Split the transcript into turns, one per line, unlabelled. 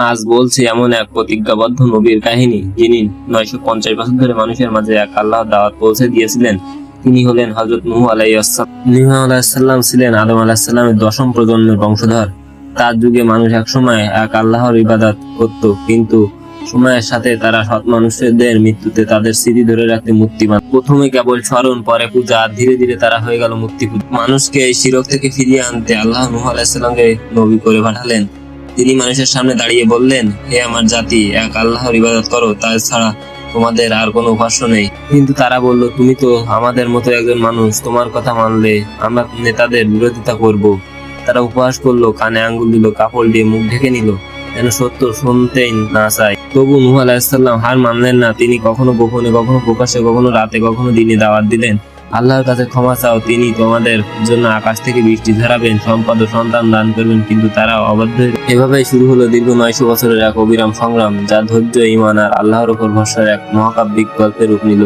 আজ বলছি এমন এক প্রতিজ্ঞাবদ্ধ নবীর কাহিনী, যিনি 950 বছর ধরে মানুষের মাঝে এক আল্লাহর দাওয়াত পৌঁছে দিয়েছিলেন। তিনি হলেন হযরত নূহ আলাইহিসসালাম। নূহ আলাইহিসসালাম ছিলেন আদম আলাইহিসসালামের দশম প্রজন্মের বংশধর। তার যুগে মানুষ একসময় এক আল্লাহর ইবাদত করত, কিন্তু সময়ের সাথে তারা সৎ মানুষদের মৃত্যুতে তাদের স্মৃতি ধরে রাখতে মূর্তি বানায়। প্রথমে কেবল স্মরণ, পরে পূজা, আর ধীরে ধীরে তারা হয়ে গেল মূর্তি পূজা। মানুষকে এই শিরক থেকে ফিরিয়ে আনতে আল্লাহ নূহ আলাইহিসসালামকে নবী করে পাঠালেন। তিনি মানুষের সামনে দাঁড়িয়ে বললেন, হে আমার জাতি, এক আল্লাহর ইবাদত করো, তার ছাড়া তোমাদের আর কোনো উপাস্য নেই। কিন্তু তারা বলল, তুমি তো আমাদের মতো একজন মানুষ, তোমার কথা মানলে আমরা নেতাদের বিরোধিতা করব। তারা উপহাস করলো, কানে আঙ্গুল দিল, কাপড় দিয়ে মুখ ঢেকে নিল, যেন সত্য শুনতেই না চায়। তবু নূহ আলাইহিসসালাম হার মানলেন না। তিনি কখনো গোপনে, কখনো প্রকাশ্যে, কখনো রাতে, কখনো দিনে দাওয়াত দিলেন, আল্লাহর কাছে ক্ষমা চাও, তিনি তোমাদের জন্য আকাশ থেকে বৃষ্টি ঝরাবেন, সম্পদ ও সন্তান দান করবেন। কিন্তু তারা অবাধ্য। এভাবেই শুরু হলো দীর্ঘ 900 বছরের এক অবিরাম সংগ্রাম, যা ধৈর্য, ঈমান আর আল্লাহর উপর ভরসার এক মহাকাব্যিক গল্পে রূপ নিল।